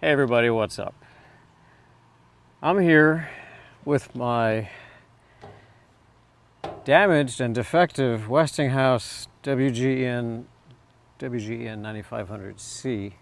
Hey everybody, what's up? I'm here with my damaged and defective Westinghouse WGen9500c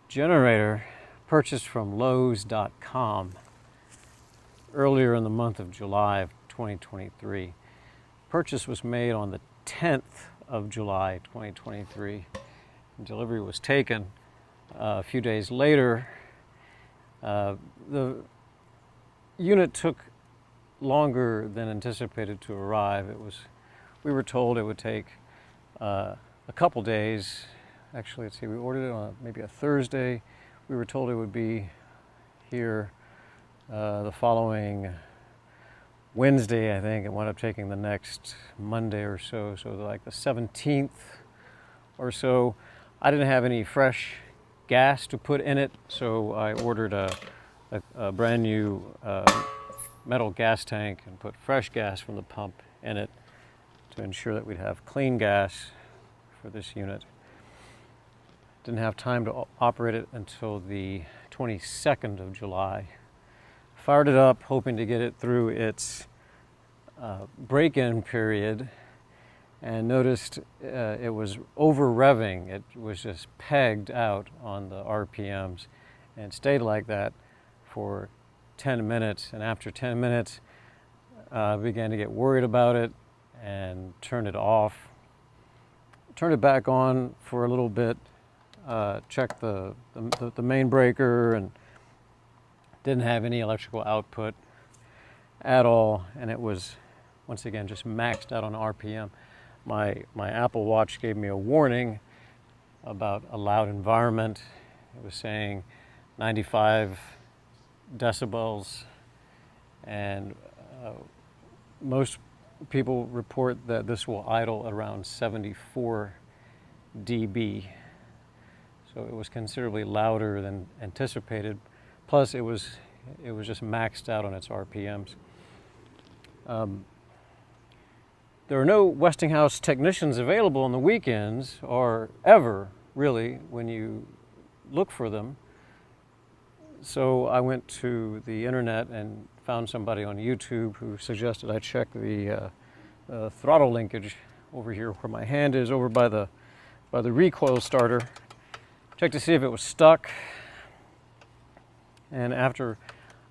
generator purchased from Woes.com earlier in the month of July of 2023. Purchase was made on the 10th of July 2023 and delivery was taken a few days later. The unit took longer than anticipated to arrive. We were told it would take a couple days. Actually, let's see, we ordered it on maybe a Thursday. We were told it would be here the following Wednesday, I think. It wound up taking the next Monday or so, so like the 17th or so. I didn't have any fresh gas to put in it, so I ordered a brand new metal gas tank and put fresh gas from the pump in it to ensure that we'd have clean gas for this unit. Didn't have time to operate it until the 22nd of July. Fired it up, hoping to get it through its break-in period, and noticed it was over revving. It was just pegged out on the RPMs and stayed like that for 10 minutes. And after 10 minutes, I began to get worried about it and turned it off. Turned it back on for a little bit, checked the main breaker, and didn't have any electrical output at all. And it was, once again, just maxed out on RPM. My Apple Watch gave me a warning about a loud environment. It was saying 95 decibels, and most people report that this will idle around 74 dB. So it was considerably louder than anticipated. Plus, it was just maxed out on its RPMs. There are no Westinghouse technicians available on the weekends, or ever, really, when you look for them. So I went to the internet and found somebody on YouTube who suggested I check the throttle linkage over here where my hand is, over by the recoil starter. Checked to see if it was stuck. And after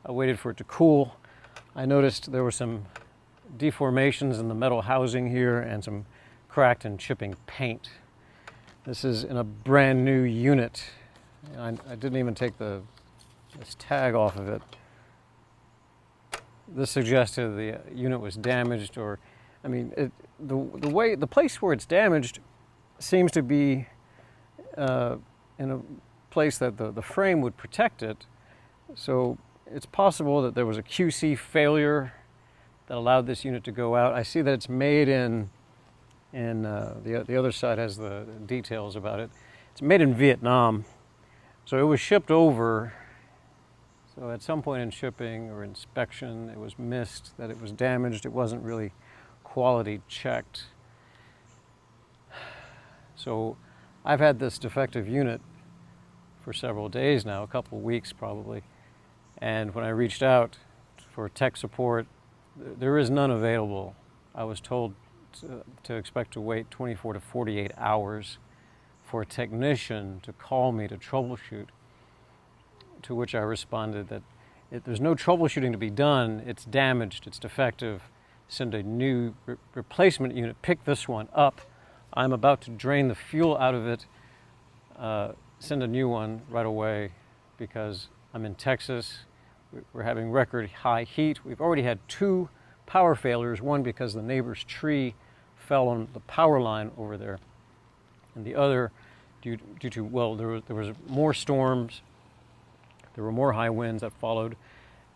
I waited for it to cool, I noticed there were some deformations in the metal housing here and some cracked and chipping paint. This is in a brand new unit. I didn't even take this tag off of it. This suggested the unit was damaged, or, I mean, the place where it's damaged seems to be in a place that the frame would protect it. So it's possible that there was a QC failure that allowed this unit to go out. I see that it's made in the other side has the details about it. It's made in Vietnam, so it was shipped over. So at some point in shipping or inspection, it was missed that it was damaged. It wasn't really quality checked. So I've had this defective unit for several days now, a couple of weeks probably. And when I reached out for tech support, there is none available. I was told to expect to wait 24 to 48 hours for a technician to call me to troubleshoot, to which I responded that there's no troubleshooting to be done. It's damaged, it's defective. Send a new replacement unit, pick this one up. I'm about to drain the fuel out of it. Send a new one right away, because I'm in Texas. We're having record high heat. We've already had 2 power failures, one because the neighbor's tree fell on the power line over there, and the other due to, well, there was more storms, there were more high winds that followed,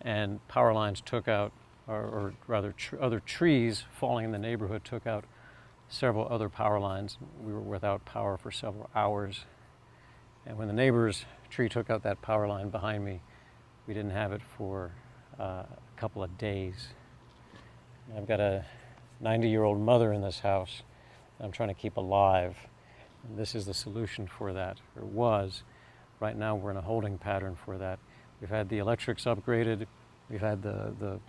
and power lines took out, or rather other trees falling in the neighborhood took out several other power lines. We were without power for several hours, and when the neighbor's tree took out that power line behind me, we didn't have it for a couple of days. I've got a 90-year-old mother in this house that I'm trying to keep alive. And this is the solution for that, or was. right now we're in a holding pattern for that. We've had the electrics upgraded. We've had the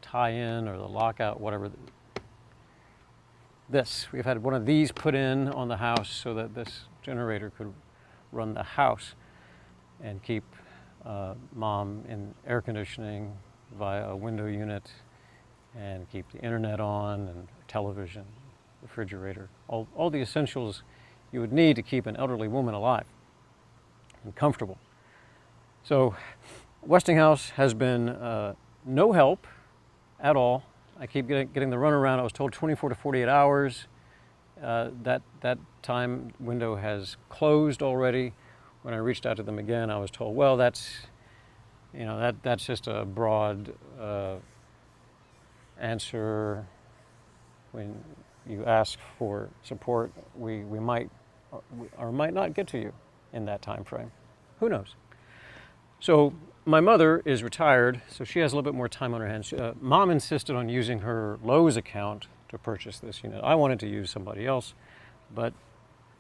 tie-in or the lockout, whatever. We've had one of these put in on the house so that this generator could run the house and keep Mom in air conditioning via a window unit and keep the internet on and television, refrigerator, all the essentials you would need to keep an elderly woman alive and comfortable. So Westinghouse has been no help at all. I keep getting the runaround. I was told 24 to 48 hours. That time window has closed already. When I reached out to them again, I was told, well, that's just a broad answer. When you ask for support, we might or might not get to you in that time frame. Who knows? So my mother is retired, so she has a little bit more time on her hands. Mom insisted on using her Lowe's account to purchase this unit. I wanted to use somebody else, but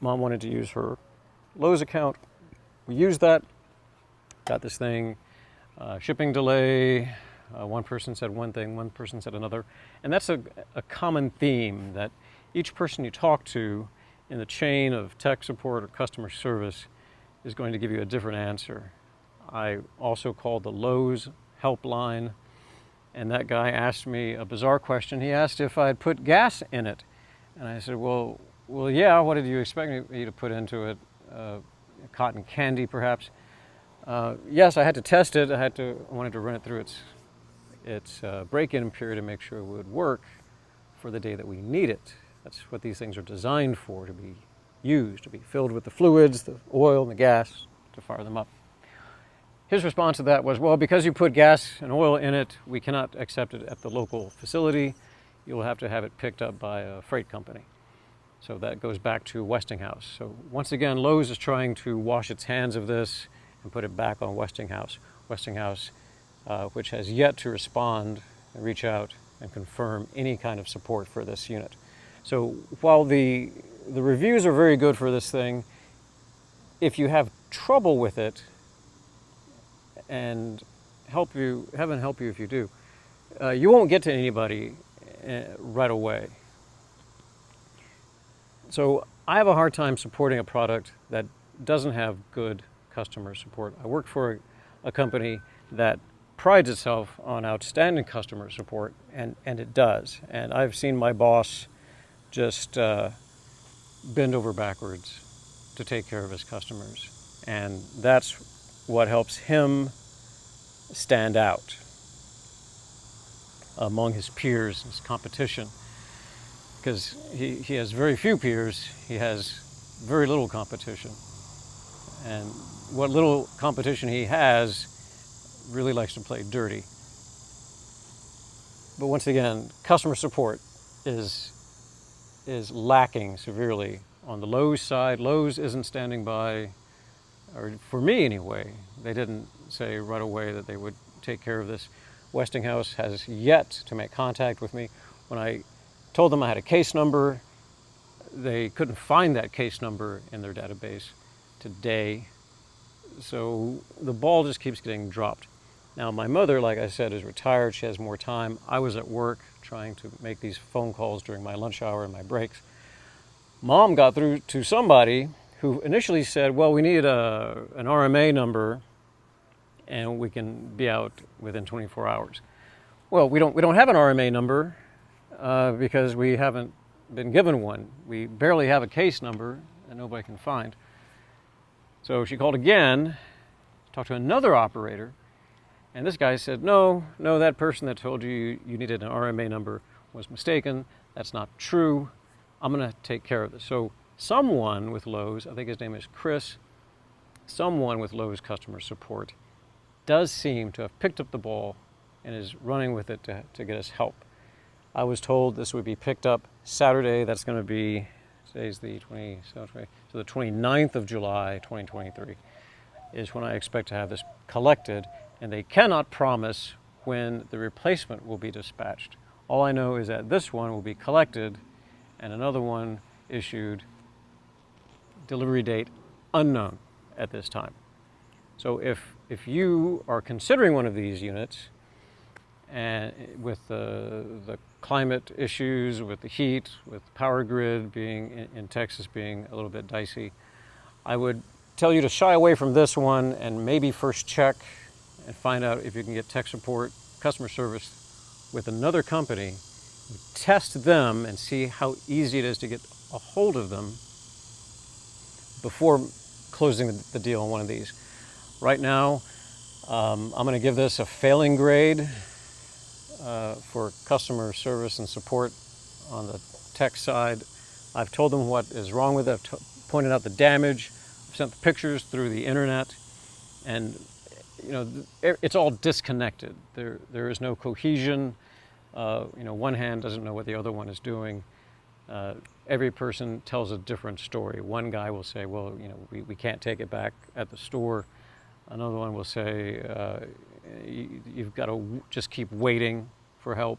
Mom wanted to use her Lowe's account. We used that, got this thing, shipping delay. One person said one thing, one person said another. And that's a common theme, that each person you talk to in the chain of tech support or customer service is going to give you a different answer. I also called the Lowe's helpline, and that guy asked me a bizarre question. He asked if I'd put gas in it. And I said, well, yeah, what did you expect me to put into it? Cotton candy, perhaps? Yes, I had to test it. I wanted to run it through its break-in period to make sure it would work for the day that we need it. That's what these things are designed for, to be used, to be filled with the fluids, the oil, and the gas, to fire them up. His response to that was, well, because you put gas and oil in it, we cannot accept it at the local facility. You'll have to have it picked up by a freight company. So that goes back to Westinghouse. So once again, Lowe's is trying to wash its hands of this and put it back on Westinghouse. Westinghouse, which has yet to respond and reach out and confirm any kind of support for this unit. So while the reviews are very good for this thing, if you have trouble with it, and heaven help you if you do, you won't get to anybody right away. So I have a hard time supporting a product that doesn't have good customer support. I work for a company that prides itself on outstanding customer support, and it does. And I've seen my boss just bend over backwards to take care of his customers. And that's what helps him stand out among his peers, his competition. Because he has very few peers, he has very little competition. And what little competition he has really likes to play dirty. But once again, customer support is lacking severely on the Lowe's side. Lowe's isn't standing by, or for me anyway, they didn't say right away that they would take care of this. Westinghouse has yet to make contact with me. When I told them I had a case number, they couldn't find that case number in their database today. So the ball just keeps getting dropped. Now my mother, like I said, is retired. She has more time. I was at work trying to make these phone calls during my lunch hour and my breaks. Mom got through to somebody who initially said, well, we need an RMA number and we can be out within 24 hours. Well, we don't have an RMA number because we haven't been given one. We barely have a case number that nobody can find. So she called again, talked to another operator, and this guy said, no, that person that told you you needed an RMA number was mistaken. That's not true. I'm going to take care of this. So someone with Lowe's, I think his name is Chris, someone with Lowe's customer support does seem to have picked up the ball and is running with it to get us help. I was told this would be picked up Saturday. That's going to be, today's the 29th of July, 2023, is when I expect to have this collected, and they cannot promise when the replacement will be dispatched. All I know is that this one will be collected and another one issued delivery date unknown at this time. So if you are considering one of these units, and with the climate issues, with the heat, with the power grid being in Texas being a little bit dicey, I would tell you to shy away from this one and maybe first check and find out if you can get tech support, customer service with another company. Test them and see how easy it is to get a hold of them before closing the deal on one of these. Right now, I'm going to give this a failing grade for customer service and support on the tech side. I've told them what is wrong with it. I've pointed out the damage. I've sent the pictures through the internet, and it's all disconnected. There is no cohesion. One hand doesn't know what the other one is doing. Every person tells a different story. One guy will say, well, we can't take it back at the store. Another one will say, you've got to just keep waiting for help.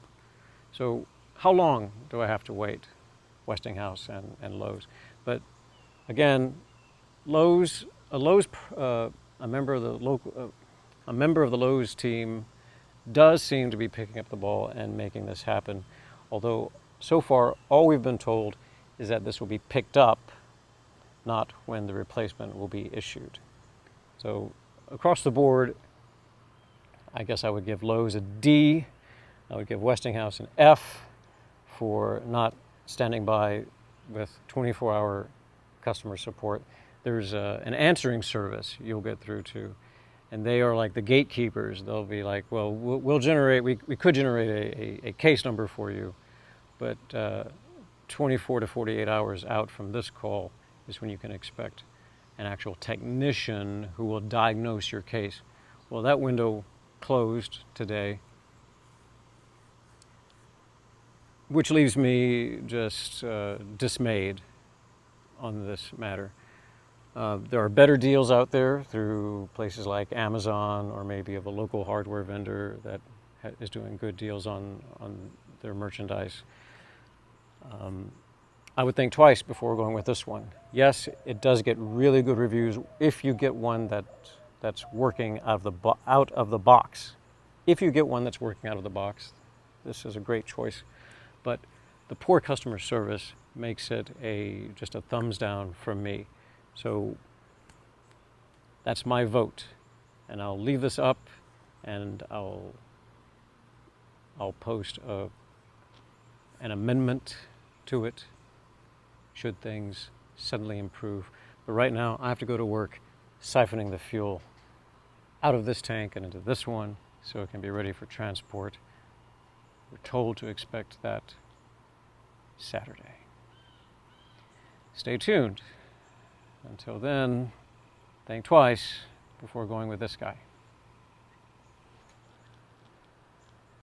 So how long do I have to wait? Westinghouse and Lowe's. But again, a member of the Lowe's team does seem to be picking up the ball and making this happen. Although so far, all we've been told is that this will be picked up, not when the replacement will be issued. So across the board, I guess I would give Lowe's a D. I would give Westinghouse an F for not standing by with 24-hour customer support. There's an answering service you'll get through to, and they are like the gatekeepers. They'll be like, well, we could generate a case number for you, but 24 to 48 hours out from this call is when you can expect an actual technician who will diagnose your case. Well, that window closed today, which leaves me just dismayed on this matter. There are better deals out there through places like Amazon, or maybe of a local hardware vendor that is doing good deals on their merchandise. I would think twice before going with this one. Yes, it does get really good reviews if you get one that's working out of the box. If you get one that's working out of the box, this is a great choice. But the poor customer service makes it just a thumbs down from me. So that's my vote, and I'll leave this up, and I'll post an amendment to it should things suddenly improve. But right now, I have to go to work siphoning the fuel out of this tank and into this one so it can be ready for transport. We're told to expect that Saturday. Stay tuned. Until then, think twice before going with this guy.